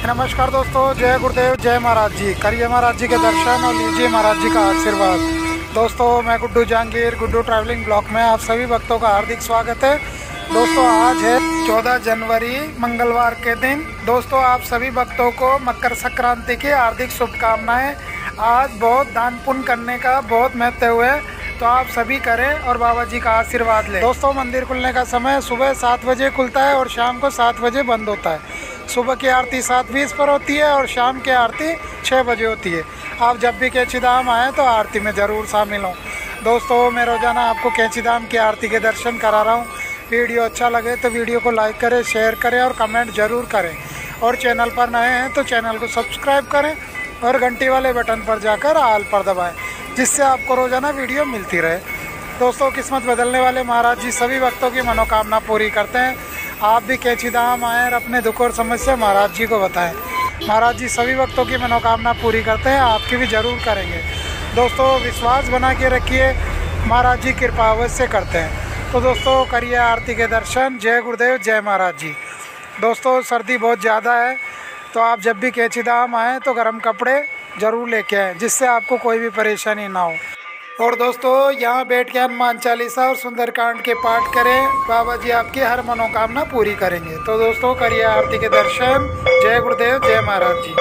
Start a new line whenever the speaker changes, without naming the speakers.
नमस्कार दोस्तों, जय गुरुदेव, जय महाराज जी। करिए महाराज जी के दर्शन और लीजिए महाराज जी का आशीर्वाद। दोस्तों, मैं गुड्डू जहांगीर, गुड्डू ट्रैवलिंग ब्लॉग में आप सभी भक्तों का हार्दिक स्वागत है। दोस्तों, आज है 14 जनवरी मंगलवार के दिन। दोस्तों, आप सभी भक्तों को मकर संक्रांति की हार्दिक शुभकामनाएं। आज बहुत दान पुण्य करने का बहुत महत्व है, तो आप सभी करें और बाबा जी का आशीर्वाद लें। दोस्तों, मंदिर खुलने का समय सुबह 7 बजे खुलता है और शाम को 7 बजे बंद होता है। सुबह की आरती 7:20 पर होती है और शाम की आरती 6 बजे होती है। आप जब भी कैंची धाम आएँ तो आरती में ज़रूर शामिल हों। दोस्तों, मैं रोज़ाना आपको कैंची धाम की आरती के दर्शन करा रहा हूँ। वीडियो अच्छा लगे तो वीडियो को लाइक करें, शेयर करें और कमेंट ज़रूर करें। और चैनल पर नए हैं तो चैनल को सब्सक्राइब करें और घंटी वाले बटन पर जाकर ऑल पर दबाएँ, जिससे आपको रोज़ाना वीडियो मिलती रहे। दोस्तों, किस्मत बदलने वाले महाराज जी सभी भक्तों की मनोकामना पूरी करते हैं। आप भी कैंची धाम आएँ और अपने दुख और समस्या महाराज जी को बताएं। महाराज जी सभी भक्तों की मनोकामना पूरी करते हैं, आपकी भी ज़रूर करेंगे। दोस्तों, विश्वास बना के रखिए, महाराज जी कृपा अवश्य करते हैं। तो दोस्तों, करिए आरती के दर्शन। जय गुरुदेव, जय महाराज जी। दोस्तों, सर्दी बहुत ज़्यादा है, तो आप जब भी कैंची धाम आएँ तो गर्म कपड़े ज़रूर लेके आएँ, जिससे आपको कोई भी परेशानी ना हो। और दोस्तों, यहाँ बैठ के हनुमान चालीसा और सुंदरकांड के पाठ करें, बाबा जी आपकी हर मनोकामना पूरी करेंगे। तो दोस्तों, करिए आरती के दर्शन। जय गुरुदेव, जय महाराज जी।